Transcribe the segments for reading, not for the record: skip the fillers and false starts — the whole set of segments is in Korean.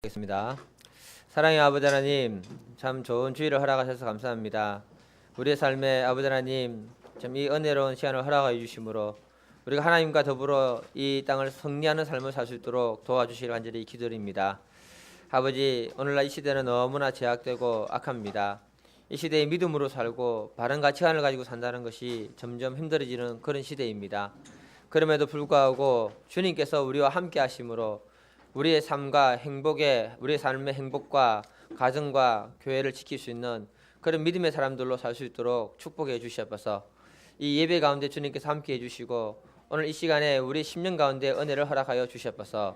겠습니다. 사랑의 아버지 하나님, 참 좋은 주일을 허락하셔서 감사합니다. 우리의 삶에 아버지 하나님, 참 이 은혜로운 시간을 허락하여 주심으로 우리가 하나님과 더불어 이 땅을 승리하는 삶을 살 수 있도록 도와주시길 간절히 기도드립니다. 아버지, 오늘날 이 시대는 너무나 제약되고 악합니다. 이 시대에 믿음으로 살고 바른 가치관을 가지고 산다는 것이 점점 힘들어지는 그런 시대입니다. 그럼에도 불구하고 주님께서 우리와 함께 하심으로 우리의 삶과 우리의 삶의 행복과 가정과 교회를 지킬 수 있는 그런 믿음의 사람들로 살 수 있도록 축복해 주시옵소서. 이 예배 가운데 주님께서 함께 해주시고 오늘 이 시간에 우리 10년 가운데 은혜를 허락하여 주시옵소서.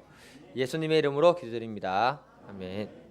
예수님의 이름으로 기도드립니다. 아멘.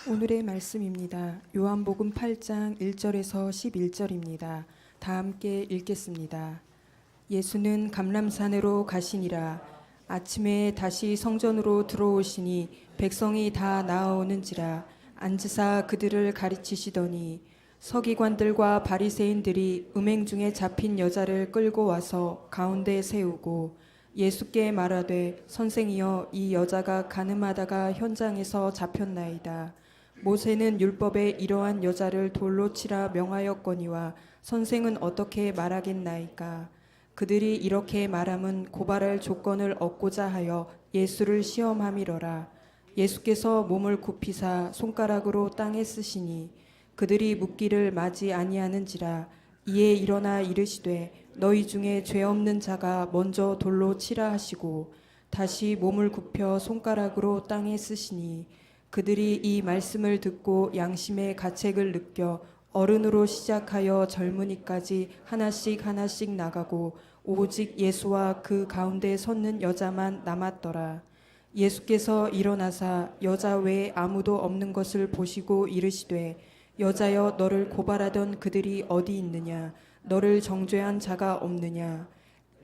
오늘의 말씀입니다. 요한복음 8장 1절에서 11절입니다. 다 함께 읽겠습니다. 예수는 감람산으로 가시니라. 아침에 다시 성전으로 들어오시니 백성이 다 나아오는지라 앉으사 그들을 가르치시더니 서기관들과 바리새인들이 음행 중에 잡힌 여자를 끌고 와서 가운데 세우고 예수께 말하되 선생이여 이 여자가 간음하다가 현장에서 잡혔나이다. 모세는 율법에 이러한 여자를 돌로 치라 명하였거니와 선생은 어떻게 말하겠나이까. 그들이 이렇게 말함은 고발할 조건을 얻고자 하여 예수를 시험함이러라. 예수께서 몸을 굽히사 손가락으로 땅에 쓰시니 그들이 묻기를 마지 아니하는지라. 이에 일어나 이르시되 너희 중에 죄 없는 자가 먼저 돌로 치라 하시고 다시 몸을 굽혀 손가락으로 땅에 쓰시니 그들이 이 말씀을 듣고 양심의 가책을 느껴 어른으로 시작하여 젊은이까지 하나씩 하나씩 나가고 오직 예수와 그 가운데 섰는 여자만 남았더라. 예수께서 일어나사 여자 외에 아무도 없는 것을 보시고 이르시되 여자여 너를 고발하던 그들이 어디 있느냐. 너를 정죄한 자가 없느냐.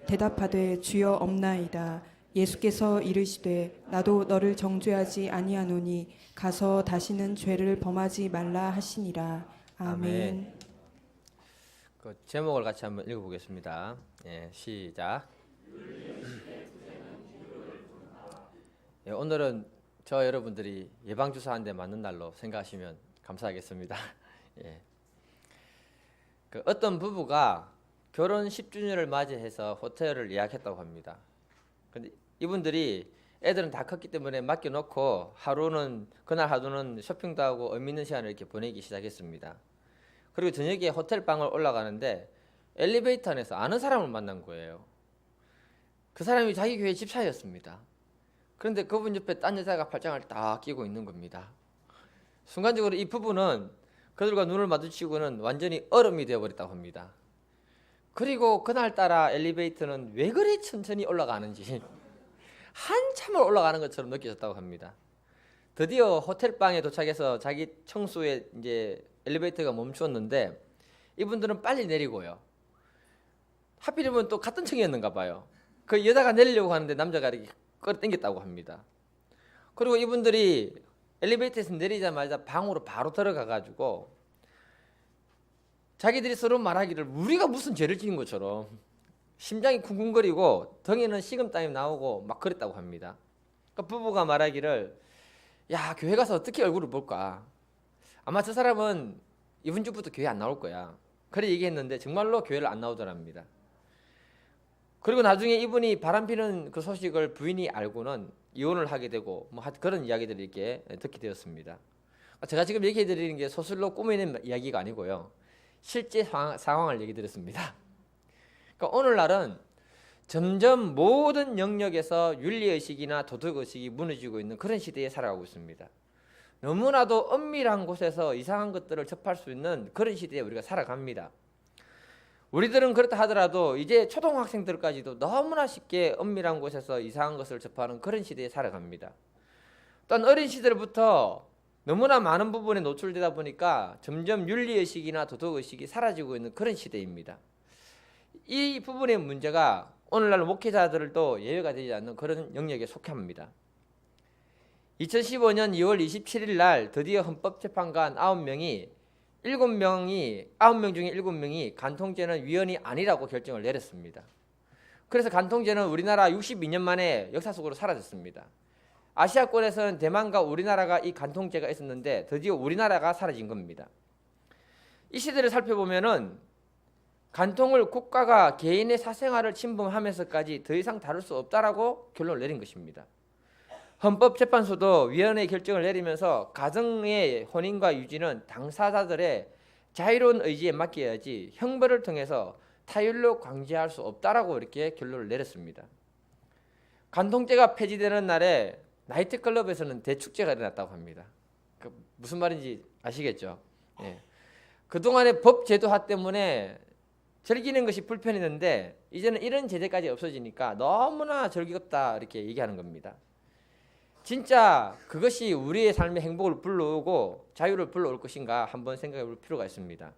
대답하되 주여 없나이다. 예수께서 이르시되 나도 너를 정죄하지 아니하노니 가서 다시는 죄를 범하지 말라 하시니라. 아멘. 그 제목을 같이 한번 읽어보겠습니다. 예, 시작. 예, 오늘은 저 여러분들이 예방주사 한 대 맞는 날로 생각하시면 감사하겠습니다. 예. 그 어떤 부부가 결혼 10주년을 맞이해서 호텔을 예약했다고 합니다. 근데 이분들이 애들은 다 컸기 때문에 맡겨놓고 그날 하루는 쇼핑도 하고 의미 있는 시간을 이렇게 보내기 시작했습니다. 그리고 저녁에 호텔 방을 올라가는데 엘리베이터 안에서 아는 사람을 만난 거예요. 그 사람이 자기 교회 집사였습니다. 그런데 그분 옆에 딴 여자가 팔짱을 딱 끼고 있는 겁니다. 순간적으로 이 부부는 그들과 눈을 마주치고는 완전히 얼음이 되어버렸다고 합니다. 그리고 그날따라 엘리베이터는 왜 그리 천천히 올라가는지 한참을 올라가는 것처럼 느껴졌다고 합니다. 드디어 호텔방에 도착해서 자기 청소에 이제 엘리베이터가 멈추었는데 이분들은 빨리 내리고요. 하필이면 또 같은 층이었는가 봐요. 그 여자가 내리려고 하는데 남자가 이렇게 끌어당겼다고 합니다. 그리고 이분들이 엘리베이터에서 내리자마자 방으로 바로 들어가가지고 자기들이 서로 말하기를 우리가 무슨 죄를 지은 것처럼 심장이 쿵쿵거리고 등에는 식은땀이 나오고 막 그랬다고 합니다. 그러니까 부부가 말하기를 야 교회 가서 어떻게 얼굴을 볼까. 아마 저 사람은 이번 주부터 교회 안 나올 거야. 그래 얘기했는데 정말로 교회를 안 나오더랍니다. 그리고 나중에 이분이 바람피는 그 소식을 부인이 알고는 이혼을 하게 되고 뭐 그런 이야기들을 이렇게 듣게 되었습니다. 제가 지금 얘기해 드리는 게 소설로 꾸며낸 이야기가 아니고요. 실제 상황을 얘기 드렸습니다. 그러니까 오늘날은 점점 모든 영역에서 윤리의식이나 도덕의식이 무너지고 있는 그런 시대에 살아가고 있습니다. 너무나도 엄밀한 곳에서 이상한 것들을 접할 수 있는 그런 시대에 우리가 살아갑니다. 우리들은 그렇다 하더라도 이제 초등학생들까지도 너무나 쉽게 엄밀한 곳에서 이상한 것을 접하는 그런 시대에 살아갑니다. 또한 어린 시절부터 너무나 많은 부분에 노출되다 보니까 점점 윤리의식이나 도덕의식이 사라지고 있는 그런 시대입니다. 이 부분의 문제가 오늘날 목회자들도 예외가 되지 않는 그런 영역에 속합니다. 2015년 2월 27일 날 드디어 헌법재판관 9명 중에 7명이 간통죄는 위헌이 아니라고 결정을 내렸습니다. 그래서 간통죄는 우리나라 62년 만에 역사 속으로 사라졌습니다. 아시아권에서는 대만과 우리나라가 이 간통죄가 있었는데 드디어 우리나라가 사라진 겁니다. 이 시대를 살펴보면은 간통을 국가가 개인의 사생활을 침범하면서까지 더 이상 다룰 수 없다라고 결론을 내린 것입니다. 헌법재판소도 위헌의 결정을 내리면서 가정의 혼인과 유지는 당사자들의 자유로운 의지에 맡겨야지 형벌을 통해서 타율로 강제할 수 없다라고 이렇게 결론을 내렸습니다. 간통죄가 폐지되는 날에 나이트클럽에서는 대축제가 일어났다고 합니다. 무슨 말인지 아시겠죠? 예. 그동안의 법 제도화 때문에 즐기는 것이 불편했는데 이제는 이런 제재까지 없어지니까 너무나 즐겁다 이렇게 얘기하는 겁니다. 진짜 그것이 우리의 삶의 행복을 불러오고 자유를 불러올 것인가 한번 생각해 볼 필요가 있습니다.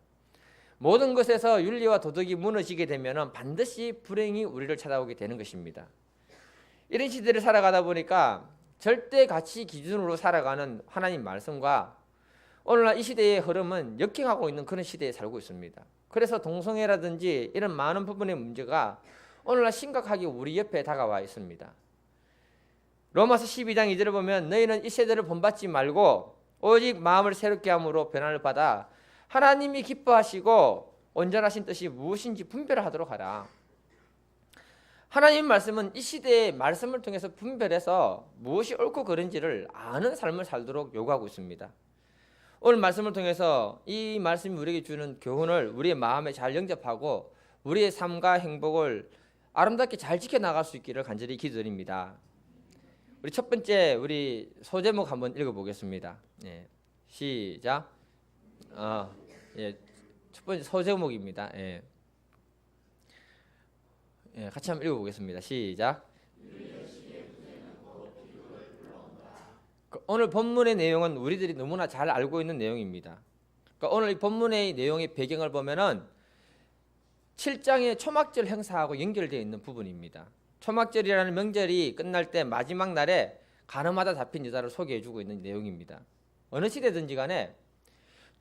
모든 것에서 윤리와 도덕이 무너지게 되면 반드시 불행이 우리를 찾아오게 되는 것입니다. 이런 시대를 살아가다 보니까 절대 가치 기준으로 살아가는 하나님 말씀과 오늘날 이 시대의 흐름은 역행하고 있는 그런 시대에 살고 있습니다. 그래서 동성애라든지 이런 많은 부분의 문제가 오늘날 심각하게 우리 옆에 다가와 있습니다. 로마서 12장 2절을 보면 너희는 이 세대를 본받지 말고 오직 마음을 새롭게 함으로 변화를 받아 하나님이 기뻐하시고 온전하신 뜻이 무엇인지 분별하도록 하라. 하나님 말씀은 이 시대의 말씀을 통해서 분별해서 무엇이 옳고 그른지를 아는 삶을 살도록 요구하고 있습니다. 오늘 말씀을 통해서 이 말씀이 우리에게 주는 교훈을 우리의 마음에 잘 영접하고 우리의 삶과 행복을 아름답게 잘 지켜나갈 수 있기를 간절히 기도드립니다. 우리 첫 번째 우리 소제목 한번 읽어보겠습니다. 예, 시작. 첫 번째 소제목입니다. 같이 한번 읽어보겠습니다. 시작. 오늘 본문의 내용은 우리들이 너무나 잘 알고 있는 내용입니다. 그러니까 오늘 이 본문의 내용의 배경을 보면은 7장의 초막절 행사하고 연결되어 있는 부분입니다. 초막절이라는 명절이 끝날 때 마지막 날에 가늠하다 잡힌 여자를 소개해주고 있는 내용입니다. 어느 시대든지 간에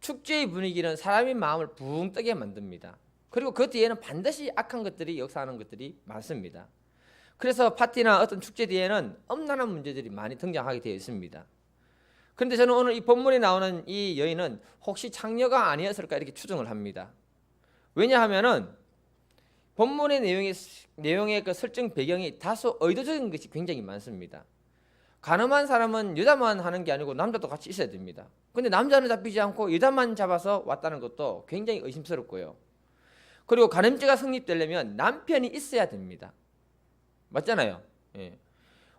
축제의 분위기는 사람의 마음을 붕 뜨게 만듭니다. 그리고 그 뒤에는 반드시 악한 것들이 역사하는 것들이 많습니다. 그래서 파티나 어떤 축제 뒤에는 엄난한 문제들이 많이 등장하게 되어 있습니다. 그런데 저는 오늘 이 본문에 나오는 이 여인은 혹시 창녀가 아니었을까 이렇게 추정을 합니다. 왜냐하면은 본문의 내용의 그 설정 배경이 다소 의도적인 것이 굉장히 많습니다. 가늠한 사람은 여자만 하는 게 아니고 남자도 같이 있어야 됩니다. 근데 남자는 잡히지 않고 여자만 잡아서 왔다는 것도 굉장히 의심스럽고요. 그리고 간음죄가 성립되려면 남편이 있어야 됩니다. 맞잖아요. 예.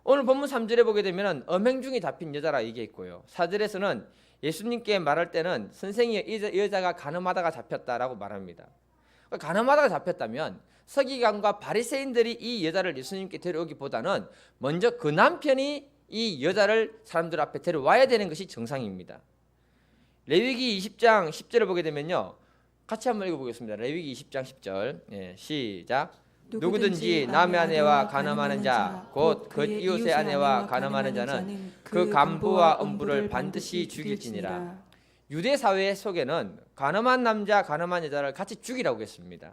오늘 본문 3절에 보게 되면 음행 중에 잡힌 여자라 얘기했고요. 4절에서는 예수님께 말할 때는 선생이 이 여자가 간음하다가 잡혔다라고 말합니다. 간음하다가 잡혔다면 서기관과 바리새인들이 이 여자를 예수님께 데려오기보다는 먼저 그 남편이 이 여자를 사람들 앞에 데려와야 되는 것이 정상입니다. 레위기 20장 10절을 보게 되면요. 같이 한번 읽어보겠습니다. 레위기 20장 10절 시작. 누구든지 남의 아내와 간음하는 자 곧 그 이웃의 아내와 간음하는 자는 그 간부와 음부를 반드시 죽일지니라. 유대 사회 속에는 간음한 남자, 간음한 여자를 같이 죽이라고 했습니다.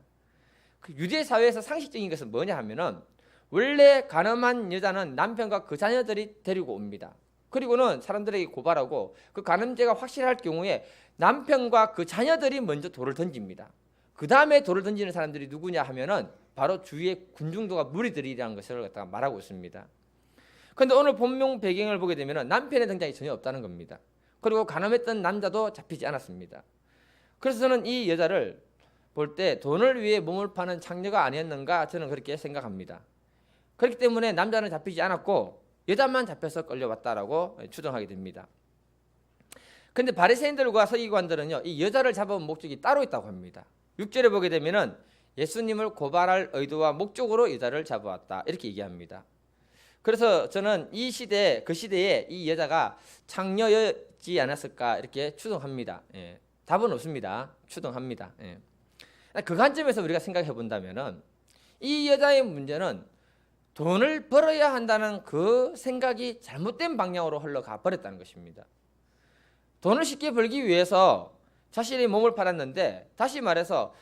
그 유대 사회에서 상식적인 것은 뭐냐 하면은 원래 간음한 여자는 남편과 그 자녀들이 데리고 옵니다. 그리고는 사람들에게 고발하고 그 간음죄가 확실할 경우에 남편과 그 자녀들이 먼저 돌을 던집니다. 그 다음에 돌을 던지는 사람들이 누구냐 하면은 바로 주위의 군중도가 무리들이라는 것을 갖다가 말하고 있습니다. 그런데 오늘 본문 배경을 보게 되면은 남편의 등장이 전혀 없다는 겁니다. 그리고 간음했던 남자도 잡히지 않았습니다. 그래서 저는 이 여자를 볼 때 돈을 위해 몸을 파는 창녀가 아니었는가 저는 그렇게 생각합니다. 그렇기 때문에 남자는 잡히지 않았고 여자만 잡혀서 끌려왔다라고 추정하게 됩니다. 그런데 바리새인들과 서기관들은요, 이 여자를 잡아온 목적이 따로 있다고 합니다. 6절에 보게 되면은 예수님을 고발할 의도와 목적으로 여자를 잡아왔다 이렇게 얘기합니다. 그래서 저는 이 시대 그 시대에 이 여자가 창녀였지 않았을까 이렇게 추정합니다. 예. 답은 없습니다. 추정합니다. 예. 그 관점에서 우리가 생각해 본다면은 이 여자의 문제는 돈을 벌어야 한다는 그 생각이 잘못된 방향으로 흘러가 버렸다는 것입니다. 돈을 쉽게 벌기 위해서 자신의 몸을 팔았는데, 다시 말해서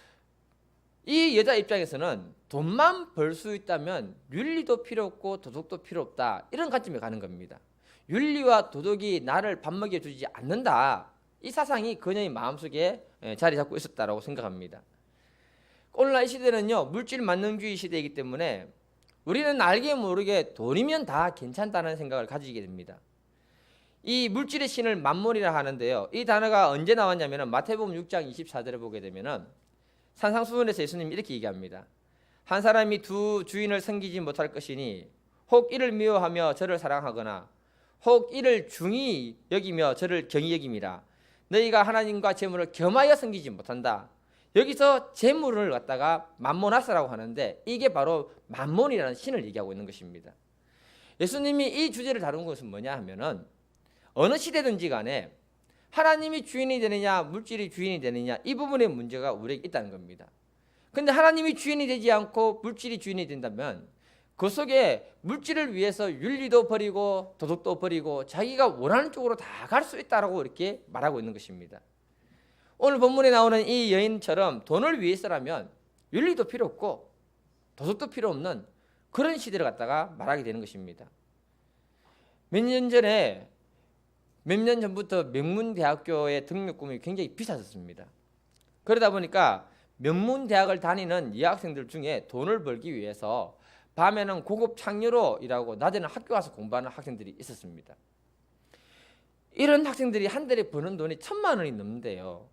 이 여자 입장에서는 돈만 벌 수 있다면 윤리도 필요 없고 도덕도 필요 없다 이런 관점에 가는 겁니다. 윤리와 도덕이 나를 밥 먹여주지 않는다, 이 사상이 그녀의 마음속에 자리 잡고 있었다라고 생각합니다. 오늘날 이 시대는요, 물질 만능주의 시대이기 때문에 우리는 알게 모르게 돈이면 다 괜찮다는 생각을 가지게 됩니다. 이 물질의 신을 만몬이라 하는데요, 이 단어가 언제 나왔냐면 마태복음 6장 24절에 보게 되면은 산상수훈에서 예수님이 이렇게 얘기합니다. 한 사람이 두 주인을 섬기지 못할 것이니 혹 이를 미워하며 저를 사랑하거나 혹 이를 중히 여기며 저를 경히 여김이라. 너희가 하나님과 재물을 겸하여 섬기지 못한다. 여기서 재물을 갖다가 만모나스라고 하는데 이게 바로 만몬이라는 신을 얘기하고 있는 것입니다. 예수님이 이 주제를 다룬 것은 뭐냐 하면은 어느 시대든지 간에 하나님이 주인이 되느냐 물질이 주인이 되느냐 이 부분의 문제가 우리에게 있다는 겁니다. 그런데 하나님이 주인이 되지 않고 물질이 주인이 된다면 그 속에 물질을 위해서 윤리도 버리고 도덕도 버리고 자기가 원하는 쪽으로 다 갈 수 있다라고 이렇게 말하고 있는 것입니다. 오늘 본문에 나오는 이 여인처럼 돈을 위해서라면 윤리도 필요 없고 도덕도 필요 없는 그런 시대를 갖다가 말하게 되는 것입니다. 몇 년 전부터 명문대학교의 등록금이 굉장히 비쌌습니다. 그러다 보니까 명문대학을 다니는 여학생들 중에 돈을 벌기 위해서 밤에는 고급 창녀로 일하고 낮에는 학교 가서 공부하는 학생들이 있었습니다. 이런 학생들이 한 달에 버는 돈이 1,000만 원이 넘는데요.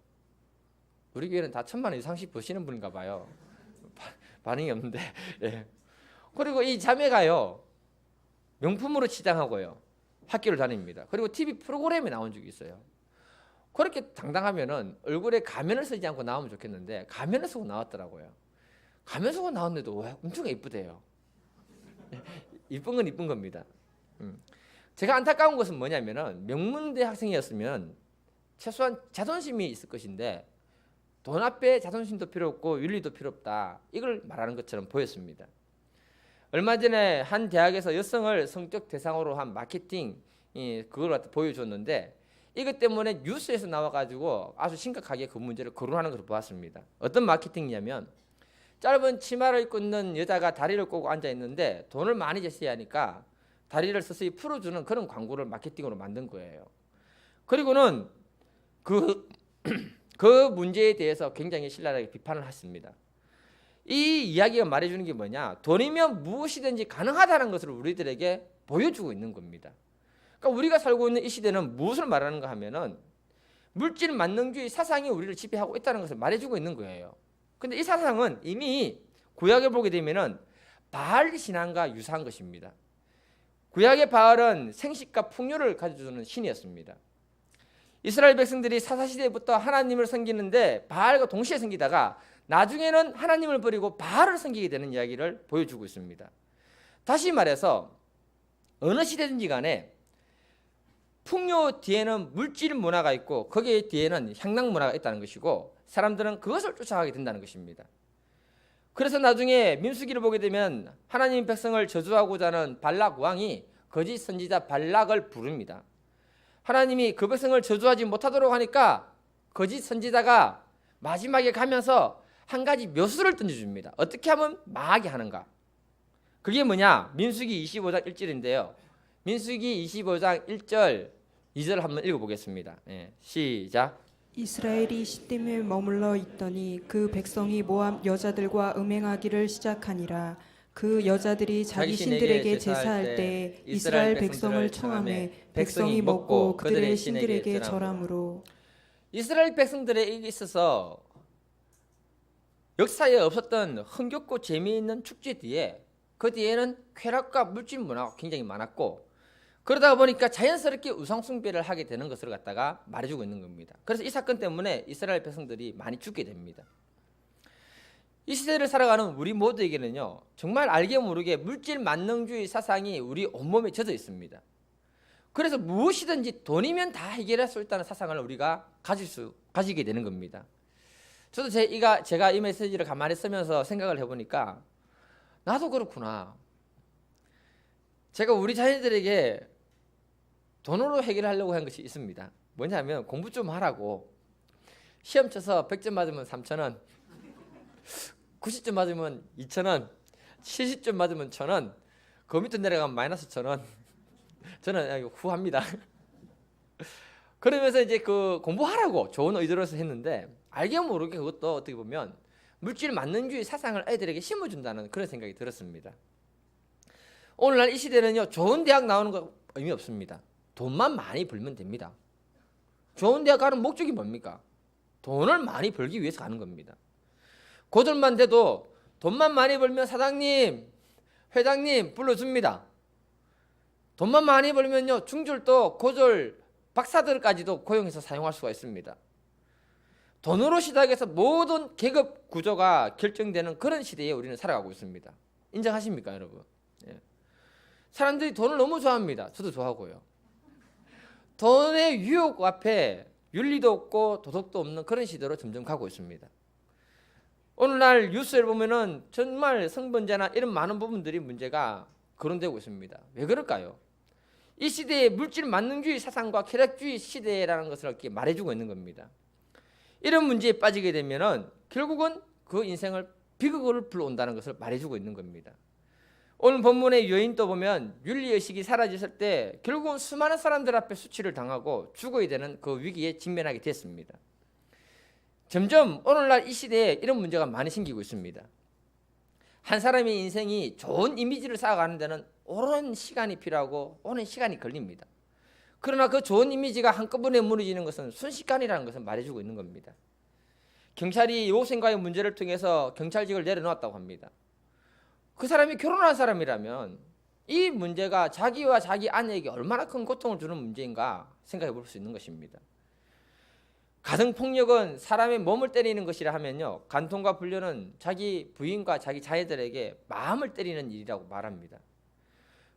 우리 교회는 다 1,000만 원 이상씩 버시는 분인가 봐요. 반응이 없는데. 예. 그리고 이 자매가요, 명품으로 치장하고요, 학교를 다닙니다. 그리고 TV 프로그램에 나온 적이 있어요. 그렇게 당당하면은 얼굴에 가면을 쓰지 않고 나오면 좋겠는데 가면을 쓰고 나왔더라고요. 가면 쓰고 나왔는데도 왜 엄청 이쁘대요. 이쁜 건 이쁜 겁니다. 제가 안타까운 것은 뭐냐면은 명문대 학생이었으면 최소한 자존심이 있을 것인데 돈 앞에 자존심도 필요 없고 윤리도 필요 없다, 이걸 말하는 것처럼 보였습니다. 얼마 전에 한 대학에서 여성을 성적 대상으로 한 마케팅 그걸 갖다 보여줬는데 이것 때문에 뉴스에서 나와가지고 아주 심각하게 그 문제를 거론하는 것을 보았습니다. 어떤 마케팅이냐면 짧은 치마를 입고 있는 여자가 다리를 꼬고 앉아 있는데 돈을 많이 jes어야 하니까 다리를 서서히 풀어주는 그런 광고를 마케팅으로 만든 거예요. 그리고는 그 문제에 대해서 굉장히 신랄하게 비판을 했습니다. 이 이야기가 말해주는 게 뭐냐, 돈이면 무엇이든지 가능하다는 것을 우리들에게 보여주고 있는 겁니다. 그러니까 우리가 살고 있는 이 시대는 무엇을 말하는가 하면은 물질 만능주의 사상이 우리를 지배하고 있다는 것을 말해주고 있는 거예요. 근데 이 사상은 이미 구약에 보게 되면은 바알 신앙과 유사한 것입니다. 구약의 바알은 생식과 풍요를 가져주는 신이었습니다. 이스라엘 백성들이 사사시대부터 하나님을 섬기는데 바알과 동시에 섬기다가 나중에는 하나님을 버리고 바알을 섬기게 되는 이야기를 보여주고 있습니다. 다시 말해서 어느 시대든지 간에 풍요 뒤에는 물질 문화가 있고 거기에 뒤에는 향락 문화가 있다는 것이고 사람들은 그것을 쫓아가게 된다는 것입니다. 그래서 나중에 민수기를 보게 되면 하나님 백성을 저주하고자 하는 발락 왕이 거짓 선지자 발락을 부릅니다. 하나님이 그 백성을 저주하지 못하도록 하니까 거짓 선지자가 마지막에 가면서 한 가지 묘수를 던져줍니다. 어떻게 하면 망하게 하는가? 그게 뭐냐? 민수기 25장 1절인데요. 민수기 25장 1절 2절 한번 읽어보겠습니다. 시작. 이스라엘이 시딤에 머물러 있더니 그 백성이 모압 여자들과 음행하기를 시작하니라. 그 여자들이 자기 신들에게 제사할 때 이스라엘 백성을 청하매 백성이 먹고 그들의 신들에게 절함으로. 이스라엘 백성들에게 있어서 역사에 없었던 흥겹고 재미있는 축제 뒤에 그 뒤에는 쾌락과 물질 문화가 굉장히 많았고 그러다 보니까 자연스럽게 우상숭배를 하게 되는 것을 갖다가 말해주고 있는 겁니다. 그래서 이 사건 때문에 이스라엘 백성들이 많이 죽게 됩니다. 이 시대를 살아가는 우리 모두에게는요, 정말 알게 모르게 물질 만능주의 사상이 우리 온몸에 젖어 있습니다. 그래서 무엇이든지 돈이면 다 해결할 수 있다는 사상을 우리가 가지게 되는 겁니다. 저도 제가 이 메시지를 가만히 쓰면서 생각을 해보니까 나도 그렇구나. 제가 우리 자녀들에게 돈으로 해결하려고 한 것이 있습니다. 뭐냐면 공부 좀 하라고. 시험 쳐서 100점 맞으면 3,000원, 90점 맞으면 2,000원, 70점 맞으면 1,000원, 그 밑에 내려가면 마이너스 1,000원. 저는 후합니다. 그러면서 이제 그 공부하라고 좋은 의도로서 했는데 알게 모르게 그것도 어떻게 보면 물질 만능주의 사상을 아이들에게 심어준다는 그런 생각이 들었습니다. 오늘날 이 시대는요, 좋은 대학 나오는 거 의미 없습니다. 돈만 많이 벌면 됩니다. 좋은 대학 가는 목적이 뭡니까? 돈을 많이 벌기 위해서 가는 겁니다. 고졸만 돼도 돈만 많이 벌면 사장님, 회장님 불러줍니다. 돈만 많이 벌면요, 중졸도 고졸 박사들까지도 고용해서 사용할 수가 있습니다. 돈으로 시작해서 모든 계급 구조가 결정되는 그런 시대에 우리는 살아가고 있습니다. 인정하십니까, 여러분? 예. 사람들이 돈을 너무 좋아합니다. 저도 좋아하고요. 돈의 유혹 앞에 윤리도 없고 도덕도 없는 그런 시대로 점점 가고 있습니다. 오늘날 뉴스를 보면은 정말 성범죄나 이런 많은 부분들이 문제가 거론되고 있습니다. 왜 그럴까요? 이 시대의 물질 만능주의 사상과 쾌락주의 시대라는 것을 이렇게 말해주고 있는 겁니다. 이런 문제에 빠지게 되면은 결국은 그 인생을 비극을 불러온다는 것을 말해주고 있는 겁니다. 오늘 본문의 요인도 보면 윤리의식이 사라졌을 때 결국은 수많은 사람들 앞에 수치를 당하고 죽어야 되는 그 위기에 직면하게 됐습니다. 점점 오늘날 이 시대에 이런 문제가 많이 생기고 있습니다. 한 사람의 인생이 좋은 이미지를 쌓아가는 데는 오랜 시간이 필요하고 오랜 시간이 걸립니다. 그러나 그 좋은 이미지가 한꺼번에 무너지는 것은 순식간이라는 것을 말해주고 있는 겁니다. 경찰이 여고생과의 문제를 통해서 경찰직을 내려놓았다고 합니다. 그 사람이 결혼한 사람이라면 이 문제가 자기와 자기 아내에게 얼마나 큰 고통을 주는 문제인가 생각해 볼 수 있는 것입니다. 가정폭력은 사람의 몸을 때리는 것이라 하면요, 간통과 불륜은 자기 부인과 자기 자녀들에게 마음을 때리는 일이라고 말합니다.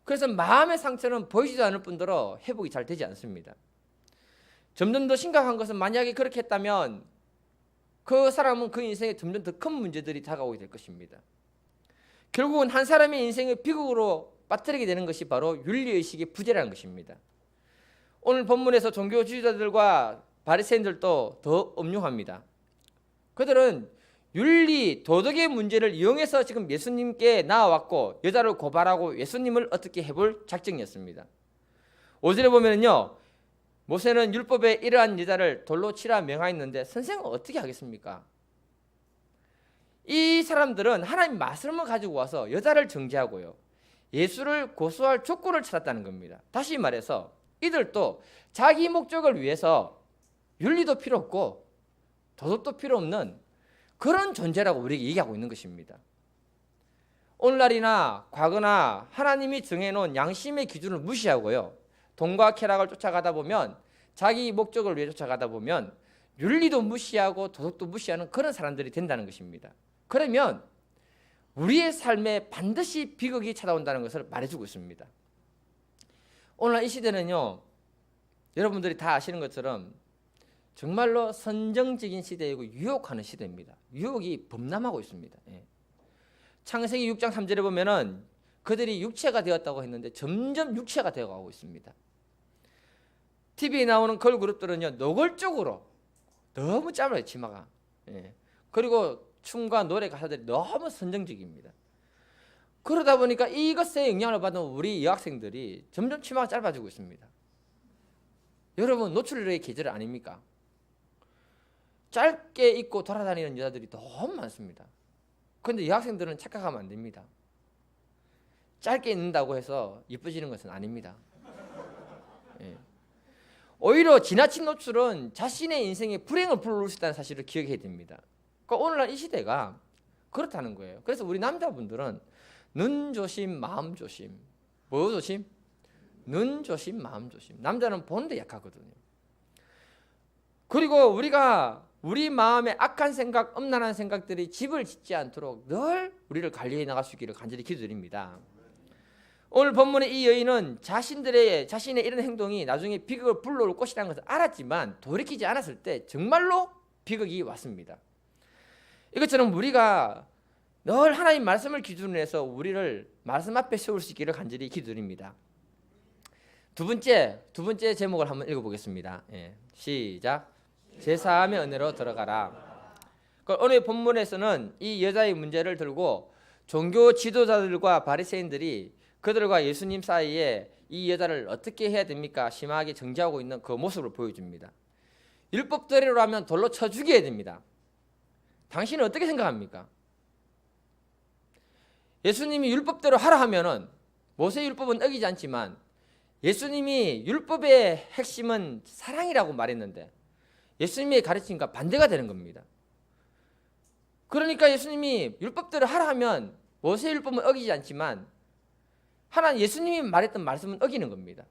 그래서 마음의 상처는 보이지도 않을 뿐더러 회복이 잘 되지 않습니다. 점점 더 심각한 것은 만약에 그렇게 했다면 그 사람은 그 인생에 점점 더 큰 문제들이 다가오게 될 것입니다. 결국은 한 사람의 인생을 비극으로 빠뜨리게 되는 것이 바로 윤리의식의 부재라는 것입니다. 오늘 본문에서 종교 지도자들과 바리새인들도 더 엄중합니다. 그들은 윤리, 도덕의 문제를 이용해서 지금 예수님께 나와왔고 여자를 고발하고 예수님을 어떻게 해볼 작정이었습니다. 5절에 보면요, 모세는 율법에 이러한 여자를 돌로 치라 명하였는데 선생은 어떻게 하겠습니까? 이 사람들은 하나님 말씀을 가지고 와서 여자를 정죄하고요, 예수를 고소할 조건을 찾았다는 겁니다. 다시 말해서 이들도 자기 목적을 위해서 윤리도 필요 없고 도덕도 필요 없는 그런 존재라고 우리에게 얘기하고 있는 것입니다. 오늘날이나 과거나 하나님이 정해놓은 양심의 기준을 무시하고요, 돈과 쾌락을 쫓아가다 보면, 자기 목적을 위해 쫓아가다 보면 윤리도 무시하고 도덕도 무시하는 그런 사람들이 된다는 것입니다. 그러면 우리의 삶에 반드시 비극이 찾아온다는 것을 말해주고 있습니다. 오늘날 이 시대는요, 여러분들이 다 아시는 것처럼 정말로 선정적인 시대이고 유혹하는 시대입니다. 유혹이 범람하고 있습니다. 창세기 6장 3절에 보면은 그들이 육체가 되었다고 했는데 점점 육체가 되어가고 있습니다. TV에 나오는 걸그룹들은요, 노골적으로 너무 짧아요, 치마가. 그리고 춤과 노래 가사들이 너무 선정적입니다. 그러다 보니까 이것에 영향을 받은 우리 여학생들이 점점 치마가 짧아지고 있습니다. 여러분, 노출의 계절 아닙니까? 짧게 입고 돌아다니는 여자들이 너무 많습니다. 그런데 여학생들은 착각하면 안 됩니다. 짧게 입는다고 해서 이뻐지는 것은 아닙니다. 오히려 지나친 노출은 자신의 인생에 불행을 불러올 수 있다는 사실을 기억해야 됩니다. 그러니까 오늘날 이 시대가 그렇다는 거예요. 그래서 우리 남자분들은 눈 조심, 마음 조심. 뭐 조심? 눈 조심, 마음 조심. 남자는 보는데 약하거든요. 그리고 우리가 우리 마음에 악한 생각, 음란한 생각들이 집을 짓지 않도록 늘 우리를 관리해 나갈 수 있기를 간절히 기도드립니다. 오늘 본문의 이 여인은 자신의 이런 행동이 나중에 비극을 불러올 것이라는 것을 알았지만 돌이키지 않았을 때 정말로 비극이 왔습니다. 이것처럼 우리가 늘 하나님 말씀을 기준으로 해서 우리를 말씀 앞에 세울 수 있기를 간절히 기도드립니다. 두 번째 제목을 한번 읽어보겠습니다. 시작. 제4함의 은혜로 들어가라. 오늘 본문에서는 이 여자의 문제를 들고 종교 지도자들과 바리새인들이 그들과 예수님 사이에 이 여자를 어떻게 해야 됩니까? 심하게 정죄하고 있는 그 모습을 보여줍니다. 율법대로 하면 돌로 쳐 죽여야 됩니다. 당신은 어떻게 생각합니까? 예수님이 율법대로 하라 하면은 모세 율법은 어기지 않지만 예수님이 율법의 핵심은 사랑이라고 말했는데 예수님의 가르침과 반대가 되는 겁니다. 그러니까 예수님이 율법대로 하라 하면 모세 율법은 어기지 않지만 하나님 예수님이 말했던 말씀은 어기는 겁니다.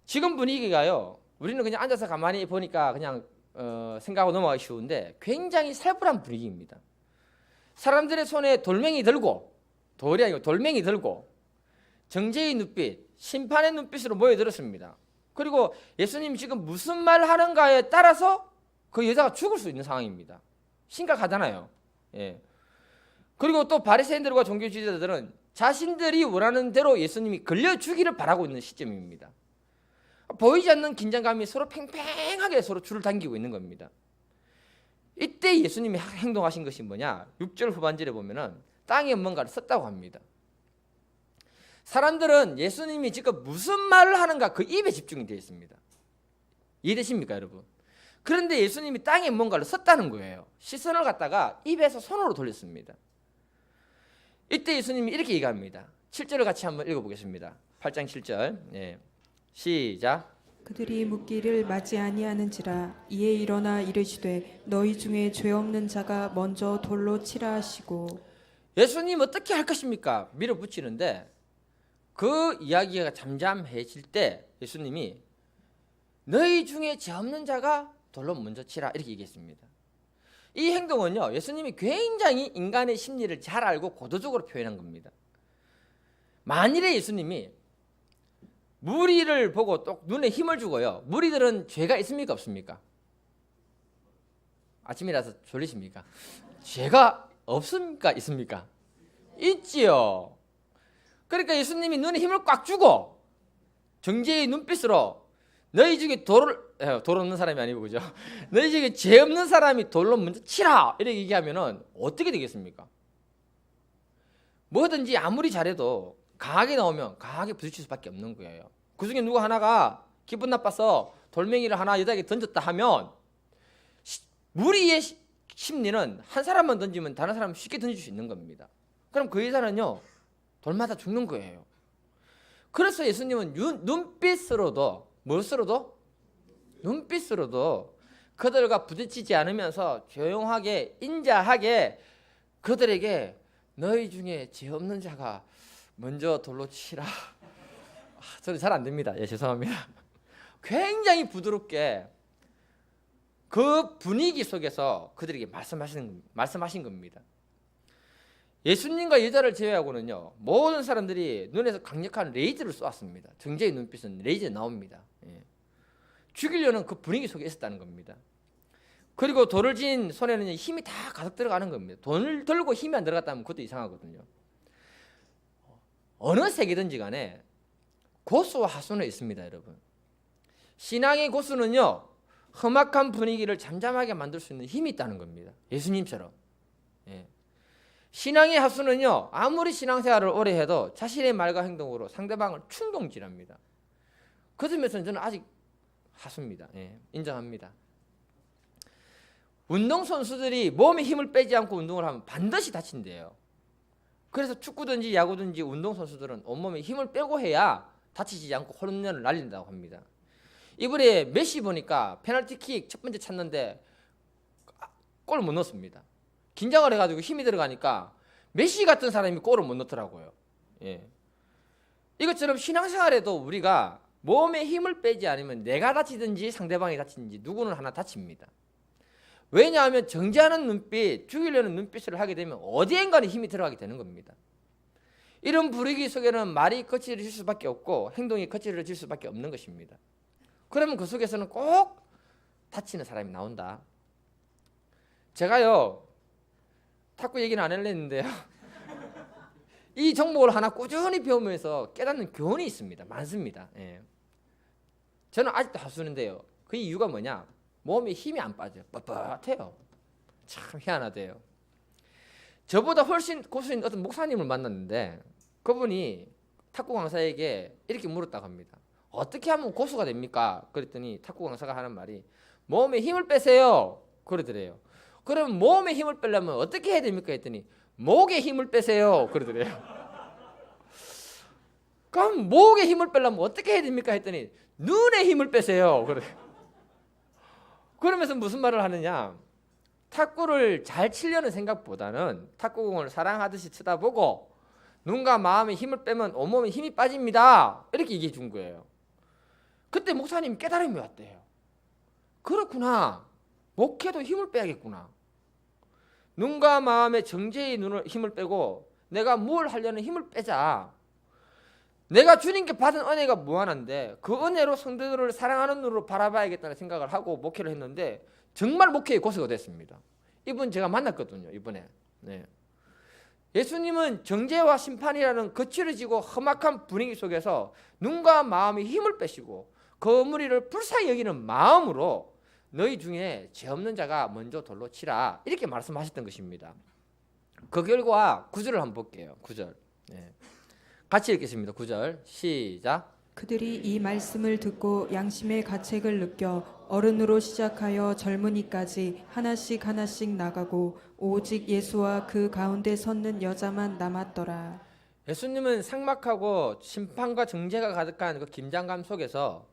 지금 분위기가요, 우리는 그냥 앉아서 가만히 보니까 그냥 생각하고 넘어가기 쉬운데 굉장히 살벌한 분위기입니다. 사람들의 손에 돌멩이 들고, 돌이 아니고 돌멩이 들고 정죄의 눈빛, 심판의 눈빛으로 모여들었습니다. 그리고 예수님이 지금 무슨 말 하는가에 따라서 그 여자가 죽을 수 있는 상황입니다. 심각하잖아요. 예. 그리고 또 바리새인들과 종교 지도자들은 자신들이 원하는 대로 예수님이 걸려주기를 바라고 있는 시점입니다. 보이지 않는 긴장감이 서로 팽팽하게 서로 줄을 당기고 있는 겁니다. 이때 예수님이 행동하신 것이 뭐냐? 6절 후반절에 보면은 땅에 뭔가를 썼다고 합니다. 사람들은 예수님이 지금 무슨 말을 하는가 그 입에 집중이 되어 있습니다. 이해되십니까, 여러분? 그런데 예수님이 땅에 뭔가를 썼다는 거예요. 시선을 갖다가 입에서 손으로 돌렸습니다. 이때 예수님이 이렇게 얘기합니다. 7절을 같이 한번 읽어보겠습니다. 8장 7절. 예. 시작. 그들이 묻기를 맞지 아니하는지라 이에 일어나 이르시되 너희 중에 죄 없는 자가 먼저 돌로 치라 하시고. 예수님 어떻게 할 것입니까? 밀어붙이는데 그 이야기가 잠잠해질 때 예수님이 너희 중에 죄 없는 자가 돌로 먼저 치라 이렇게 얘기했습니다. 이 행동은요, 예수님이 굉장히 인간의 심리를 잘 알고 고도적으로 표현한 겁니다. 만일에 예수님이 무리를 보고 또 눈에 힘을 주고요, 무리들은 죄가 있습니까 없습니까? 아침이라서 졸리십니까? 죄가 없습니까 있습니까? 있지요. 그러니까 예수님이 눈에 힘을 꽉 주고 정죄의 눈빛으로 너희 중에 돌 없는 사람이 아니고 그죠? 너희 중에 죄 없는 사람이 돌로 먼저 치라 이렇게 얘기하면은 어떻게 되겠습니까? 뭐든지 아무리 잘해도 강하게 나오면 강하게 부딪힐 수밖에 없는 거예요. 그 중에 누구 하나가 기분 나빠서 돌멩이를 하나 여자에게 던졌다 하면 무리의 심리는 한 사람만 던지면 다른 사람은 쉽게 던질 수 있는 겁니다. 그럼 그 여자는요 돌마다 죽는 거예요. 그래서 예수님은 눈빛으로도 무엇으로도? 눈빛으로도 그들과 부딪히지 않으면서 조용하게 인자하게 그들에게 너희 중에 죄 없는 자가 먼저 돌로 치라. 저는 잘 안 됩니다. 예, 죄송합니다. 굉장히 부드럽게 그 분위기 속에서 그들에게 말씀하신 겁니다. 예수님과 여자를 제외하고는요 모든 사람들이 눈에서 강력한 레이저를 쏘았습니다. 정죄의 눈빛은 레이저 나옵니다. 예. 죽이려는 그 분위기 속에 있었다는 겁니다. 그리고 돌을 쥔 손에는 힘이 다 가득 들어가는 겁니다. 돈을 들고 힘이 안 들어갔다면 그것도 이상하거든요. 어느 세계든지 간에 고수와 하수는 있습니다, 여러분. 신앙의 고수는요 험악한 분위기를 잠잠하게 만들 수 있는 힘이 있다는 겁니다. 예수님처럼. 예. 신앙의 하수는요 아무리 신앙생활을 오래 해도 자신의 말과 행동으로 상대방을 충동질합니다. 그 점에서는 저는 아직 하수입니다. 예, 인정합니다. 운동선수들이 몸에 힘을 빼지 않고 운동을 하면 반드시 다친대요. 그래서 축구든지 야구든지 운동선수들은 온몸에 힘을 빼고 해야 다치지 않고 홈런을 날린다고 합니다. 이번에 메시 보니까 페널티킥 첫 번째 찼는데 골을 못 넣었습니다. 긴장을 해가지고 힘이 들어가니까 메시 같은 사람이 골을 못 넣더라고요. 예. 이것처럼 신앙생활에도 우리가 몸에 힘을 빼지 않으면 내가 다치든지 상대방이 다치든지 누구는 하나 다칩니다. 왜냐하면 정죄하는 눈빛, 죽이려는 눈빛을 하게 되면 어디엔가는 힘이 들어가게 되는 겁니다. 이런 분위기 속에는 말이 거칠어질 수밖에 없고 행동이 거칠어질 수밖에 없는 것입니다. 그러면 그 속에서는 꼭 다치는 사람이 나온다. 제가요 탁구 얘기는 안 하려는데요 이 종목을 하나 꾸준히 배우면서 깨닫는 교훈이 있습니다. 많습니다. 예. 저는 아직도 하수는데요 그 이유가 뭐냐, 몸에 힘이 안 빠져요. 뻣뻣해요. 참 희한하대요. 저보다 훨씬 고수인 어떤 목사님을 만났는데 그분이 탁구 강사에게 이렇게 물었다고 합니다. 어떻게 하면 고수가 됩니까? 그랬더니 탁구 강사가 하는 말이 몸에 힘을 빼세요 그러더래요. 그럼 몸에 힘을 빼려면 어떻게 해야 됩니까? 했더니 목에 힘을 빼세요 그러더래요. 그럼 목에 힘을 빼려면 어떻게 해야 됩니까? 했더니 눈에 힘을 빼세요 그래요. 그러면서 무슨 말을 하느냐, 탁구를 잘 치려는 생각보다는 탁구공을 사랑하듯이 쳐다보고 눈과 마음에 힘을 빼면 온몸에 힘이 빠집니다 이렇게 얘기해 준 거예요. 그때 목사님 깨달음이 왔대요. 그렇구나, 목해도 힘을 빼야겠구나. 눈과 마음의 정죄의 힘을 빼고 내가 뭘 하려는 힘을 빼자. 내가 주님께 받은 은혜가 무한한데 그 은혜로 성도들을 사랑하는 눈으로 바라봐야겠다는 생각을 하고 목회를 했는데 정말 목회의 고수가 됐습니다. 이분 제가 만났거든요, 이번에. 네. 예수님은 정죄와 심판이라는 거칠어지고 험악한 분위기 속에서 눈과 마음의 힘을 빼시고 그 무리를 불쌍히 여기는 마음으로 너희 중에 죄 없는 자가 먼저 돌로 치라, 이렇게 말씀하셨던 것입니다. 그 결과 9절을 한번 볼게요. 9절. 네. 같이 읽겠습니다. 9절 시작. 그들이 이 말씀을 듣고 양심의 가책을 느껴 어른으로 시작하여 젊은이까지 하나씩 하나씩 나가고 오직 예수와 그 가운데 섰는 여자만 남았더라. 예수님은 삭막하고 심판과 정죄가 가득한 그 긴장감 속에서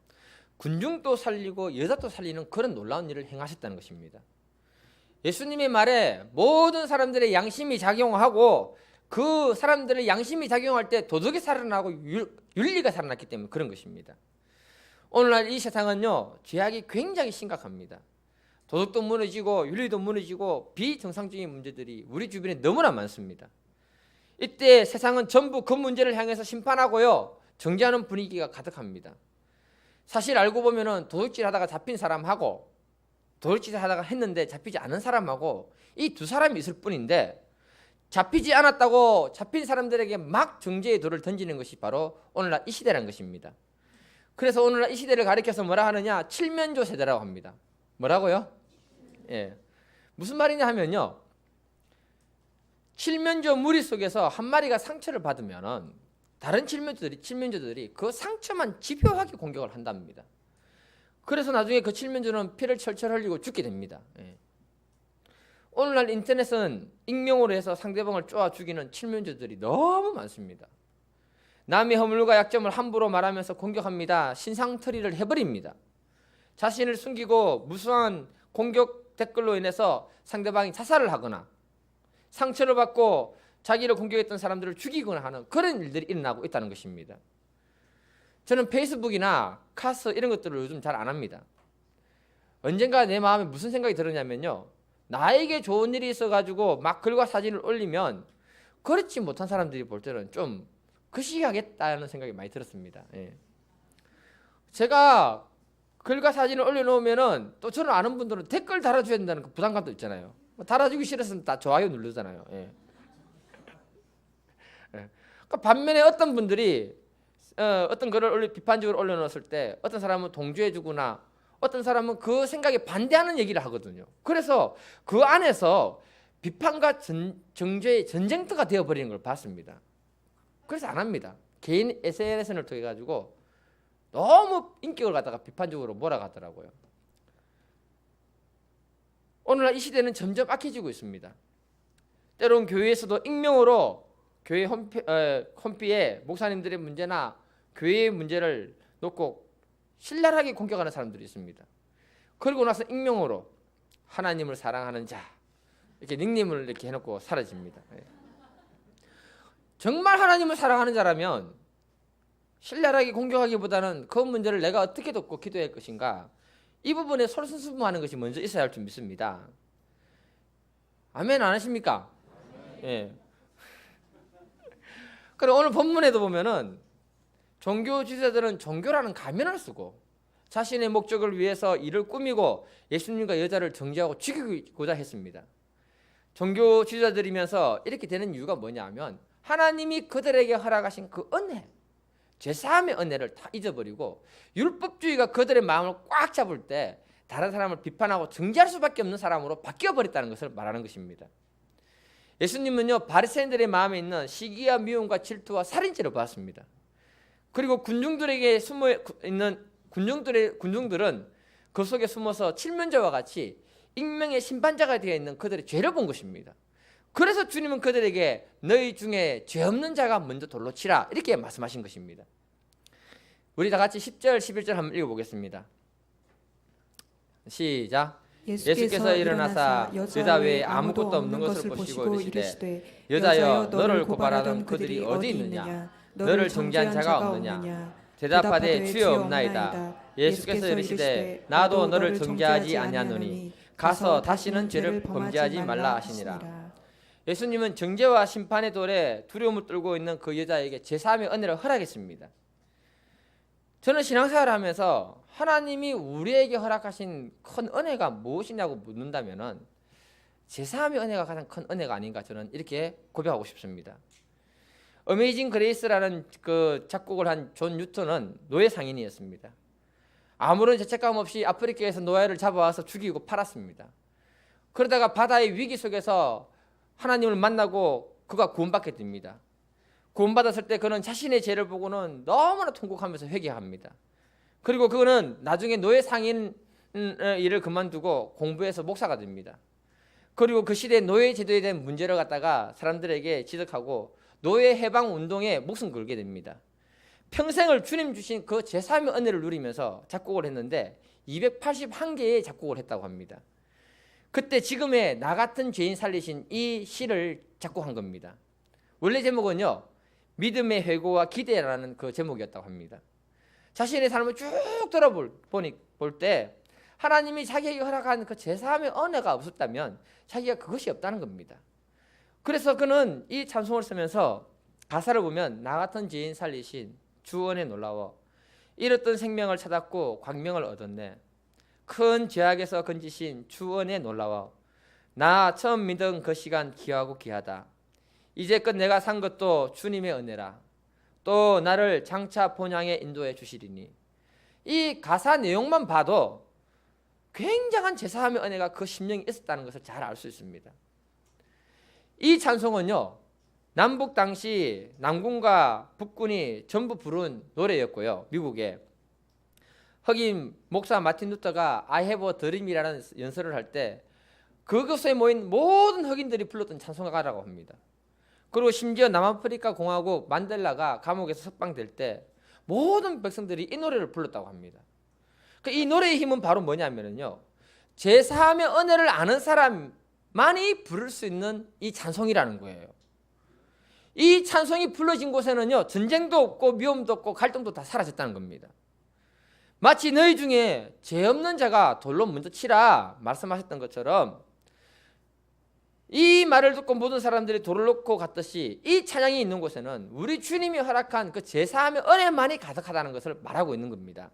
군중도 살리고 여자도 살리는 그런 놀라운 일을 행하셨다는 것입니다. 예수님의 말에 모든 사람들의 양심이 작용하고 그 사람들의 양심이 작용할 때 도덕이 살아나고 윤리가 살아났기 때문에 그런 것입니다. 오늘날 이 세상은요, 죄악이 굉장히 심각합니다. 도덕도 무너지고 윤리도 무너지고 비정상적인 문제들이 우리 주변에 너무나 많습니다. 이때 세상은 전부 그 문제를 향해서 심판하고요, 정죄하는 분위기가 가득합니다. 사실 알고 보면은 도둑질 하다가 잡힌 사람하고 도둑질 하다가 했는데 잡히지 않은 사람하고 이 두 사람이 있을 뿐인데, 잡히지 않았다고 잡힌 사람들에게 막 정죄의 돌을 던지는 것이 바로 오늘날 이 시대라는 것입니다. 그래서 오늘날 이 시대를 가리켜서 뭐라 하느냐, 칠면조 세대라고 합니다. 뭐라고요? 예. 무슨 말이냐 하면요, 칠면조 무리 속에서 한 마리가 상처를 받으면은 다른 칠면조들이 그 상처만 집요하게 공격을 한답니다. 그래서 나중에 그 칠면조는 피를 철철 흘리고 죽게 됩니다. 예. 오늘날 인터넷은 익명으로 해서 상대방을 쪼아 죽이는 칠면조들이 너무 많습니다. 남의 허물과 약점을 함부로 말하면서 공격합니다. 신상털이를 해버립니다. 자신을 숨기고 무수한 공격 댓글로 인해서 상대방이 자살을 하거나 상처를 받고 자기를 공격했던 사람들을 죽이거나 하는 그런 일들이 일어나고 있다는 것입니다. 저는 페이스북이나 카스 이런 것들을 요즘 잘 안 합니다. 언젠가 내 마음에 무슨 생각이 들었냐면요, 나에게 좋은 일이 있어가지고 막 글과 사진을 올리면 그렇지 못한 사람들이 볼 때는 좀 그시하겠다는 생각이 많이 들었습니다. 예. 제가 글과 사진을 올려놓으면은 또 저는 아는 분들은 댓글 달아줘야 된다는 그 부담감도 있잖아요. 달아주기 싫었으면 다 좋아요 누르잖아요. 예. 예. 그러니까 반면에 어떤 분들이 어떤 글을 비판적으로 올려놓았을 때 어떤 사람은 동조해주거나 어떤 사람은 그 생각에 반대하는 얘기를 하거든요. 그래서 그 안에서 비판과 정죄의 전쟁터가 되어버리는 걸 봤습니다. 그래서 안 합니다. 개인 SNS를 통해 가지고 너무 인격을 갖다가 비판적으로 몰아가더라고요. 오늘날 이 시대는 점점 악해지고 있습니다. 때론 교회에서도 익명으로 교회 홈피에 목사님들의 문제나 교회의 문제를 놓고 신랄하게 공격하는 사람들이 있습니다. 그리고 나서 익명으로 하나님을 사랑하는 자 이렇게 닉네임을 이렇게 해놓고 사라집니다. 정말 하나님을 사랑하는 자라면 신랄하게 공격하기보다는 그 문제를 내가 어떻게 돕고 기도할 것인가, 이 부분에 솔선수범하는 것이 먼저 있어야 할 줄 믿습니다. 아멘 안 하십니까? 예. 그리고 오늘 본문에도 보면은 종교 지도자들은 종교라는 가면을 쓰고 자신의 목적을 위해서 일을 꾸미고 예수님과 여자를 정죄하고 죽이고자 했습니다. 종교 지도자들이면서 이렇게 되는 이유가 뭐냐 하면 하나님이 그들에게 허락하신 그 은혜, 죄사함의 은혜를 다 잊어버리고 율법주의가 그들의 마음을 꽉 잡을 때 다른 사람을 비판하고 정죄할 수밖에 없는 사람으로 바뀌어버렸다는 것을 말하는 것입니다. 예수님은요, 바리새인들의 마음에 있는 시기와 미움과 질투와 살인죄를 보았습니다. 그리고 군중들에게 숨어 있는 군중들은 그 속에 숨어서 칠면조와 같이 익명의 심판자가 되어 있는 그들의 죄를 본 것입니다. 그래서 주님은 그들에게 너희 중에 죄 없는 자가 먼저 돌로 치라 이렇게 말씀하신 것입니다. 우리 다 같이 10절 11절 한번 읽어보겠습니다. 시작. 예수께서 일어나사 여자 외에 아무것도 없는 것을 보시고 이르시되 여자여 너를 고발하던 그들이 어디 있느냐, 너를 정죄한 자가 없느냐. 대답하되 주여 없나이다. 예수께서 이르시되 나도 너를 정죄하지 아니하노니 가서 다시는 죄를 범죄하지 말라 하시니라. 예수님은 정죄와 심판의 돌에 두려움을 떨고 있는 그 여자에게 제사함의 은혜를 허락했습니다. 저는 신앙생활을 하면서 하나님이 우리에게 허락하신 큰 은혜가 무엇이냐고 묻는다면은 제3의 은혜가 가장 큰 은혜가 아닌가 저는 이렇게 고백하고 싶습니다. 어메이징 그레이스라는 그 작곡을 한 존 뉴턴은 노예 상인이었습니다. 아무런 죄책감 없이 아프리카에서 노예를 잡아와서 죽이고 팔았습니다. 그러다가 바다의 위기 속에서 하나님을 만나고 그가 구원받게 됩니다. 구원받았을 때 그는 자신의 죄를 보고는 너무나 통곡하면서 회개합니다. 그리고 그는 나중에 노예 상인 일을 그만두고 공부해서 목사가 됩니다. 그리고 그 시대의 노예 제도에 대한 문제를 갖다가 사람들에게 지적하고 노예 해방 운동에 목숨 걸게 됩니다. 평생을 주님 주신 그 제3의 은혜를 누리면서 작곡을 했는데 281개의 작곡을 했다고 합니다. 그때 지금의 나 같은 죄인 살리신 이 시를 작곡한 겁니다. 원래 제목은요, 믿음의 회고와 기대라는 그 제목이었다고 합니다. 자신의 삶을 쭉 돌아볼 때 하나님이 자기에게 허락한 그 제3의 은혜가 없었다면 자기가 그것이 없다는 겁니다. 그래서 그는 이 찬송을 쓰면서 가사를 보면 나 같은 죄인 살리신 주 은혜 놀라워 잃었던 생명을 찾았고 광명을 얻었네. 큰 죄악에서 건지신 주 은혜 놀라워 나 처음 믿은 그 시간 귀하고 귀하다. 이제껏 내가 산 것도 주님의 은혜라. 또 나를 장차 본향에 인도해 주시리니. 이 가사 내용만 봐도 굉장한 제3의 은혜가 그 심령에 있었다는 것을 잘 알 수 있습니다. 이 찬송은요, 남북 당시 남군과 북군이 전부 부른 노래였고요. 미국에 흑인 목사 마틴 루터가 I have a dream이라는 연설을 할 때 그곳에 모인 모든 흑인들이 불렀던 찬송가라고 합니다. 그리고 심지어 남아프리카 공화국 만델라가 감옥에서 석방될 때 모든 백성들이 이 노래를 불렀다고 합니다. 이 노래의 힘은 바로 뭐냐면요, 제3의 은혜를 아는 사람만이 부를 수 있는 이 찬송이라는 거예요. 이 찬송이 불러진 곳에는요, 전쟁도 없고 미움도 없고 갈등도 다 사라졌다는 겁니다. 마치 너희 중에 죄 없는 자가 돌로 먼저 치라 말씀하셨던 것처럼 이 말을 듣고 모든 사람들이 돌을 놓고 갔듯이 이 찬양이 있는 곳에는 우리 주님이 허락한 그 제3의 은혜만이 가득하다는 것을 말하고 있는 겁니다.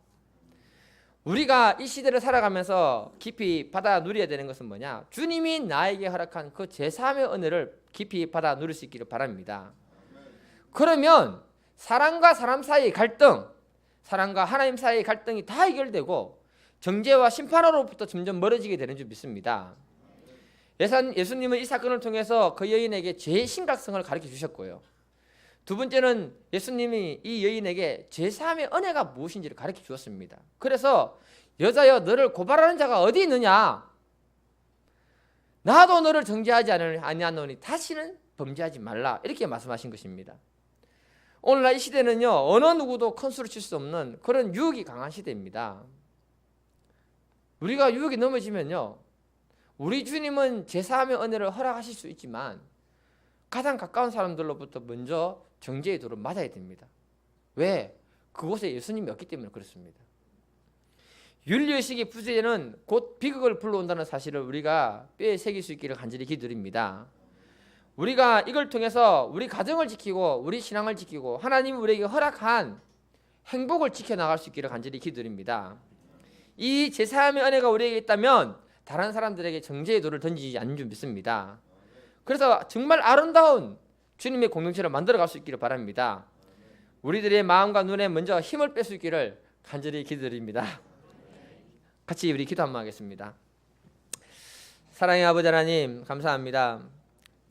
우리가 이 시대를 살아가면서 깊이 받아 누려야 되는 것은 뭐냐? 주님이 나에게 허락한 그 제3의 은혜를 깊이 받아 누릴 수 있기를 바랍니다. 그러면 사람과 사람 사이의 갈등, 사람과 하나님 사이의 갈등이 다 해결되고 정죄와 심판으로부터 점점 멀어지게 되는 줄 믿습니다. 예수님은 이 사건을 통해서 그 여인에게 죄의 심각성을 가르쳐 주셨고요. 두 번째는 예수님이 이 여인에게 제3의 은혜가 무엇인지를 가르쳐 주었습니다. 그래서 여자여 너를 고발하는 자가 어디 있느냐? 나도 너를 정죄하지 아니하노니 다시는 범죄하지 말라. 이렇게 말씀하신 것입니다. 오늘날 이 시대는요, 어느 누구도 큰 수를 칠 수 없는 그런 유혹이 강한 시대입니다. 우리가 유혹이 넘어지면요, 우리 주님은 제3의 은혜를 허락하실 수 있지만 가장 가까운 사람들로부터 먼저 정죄의 돌을 맞아야 됩니다. 왜? 그곳에 예수님이 없기 때문에 그렇습니다. 윤리의식의 부재는 곧 비극을 불러온다는 사실을 우리가 뼈에 새길 수 있기를 간절히 기도드립니다. 우리가 이걸 통해서 우리 가정을 지키고 우리 신앙을 지키고 하나님이 우리에게 허락한 행복을 지켜나갈 수 있기를 간절히 기도드립니다. 이 제3의 은혜가 우리에게 있다면 다른 사람들에게 정죄의 돌을 던지지 않는 줄 믿습니다. 그래서 정말 아름다운 주님의 공동체를 만들어갈 수 있기를 바랍니다. 우리들의 마음과 눈에 먼저 힘을 뺄 수 있기를 간절히 기도드립니다. 같이 우리 기도 한번 하겠습니다. 사랑의 아버지 하나님, 감사합니다.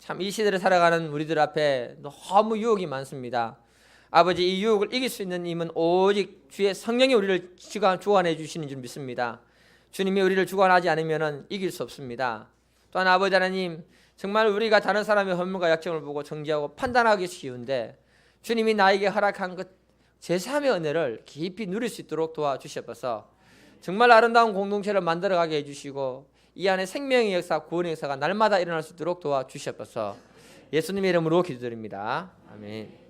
참 이 시대를 살아가는 우리들 앞에 너무 유혹이 많습니다. 아버지, 이 유혹을 이길 수 있는 힘은 오직 주의 성령이 우리를 주관해 주시는 줄 믿습니다. 주님이 우리를 주관하지 않으면 이길 수 없습니다. 또한 아버지 하나님, 정말 우리가 다른 사람의 허물과 약점을 보고 정죄하고 판단하기 쉬운데 주님이 나에게 허락한 그 제3의 은혜를 깊이 누릴 수 있도록 도와주셔서 정말 아름다운 공동체를 만들어가게 해주시고 이 안에 생명의 역사, 구원의 역사가 날마다 일어날 수 있도록 도와주셔서 예수님의 이름으로 기도드립니다. 아멘.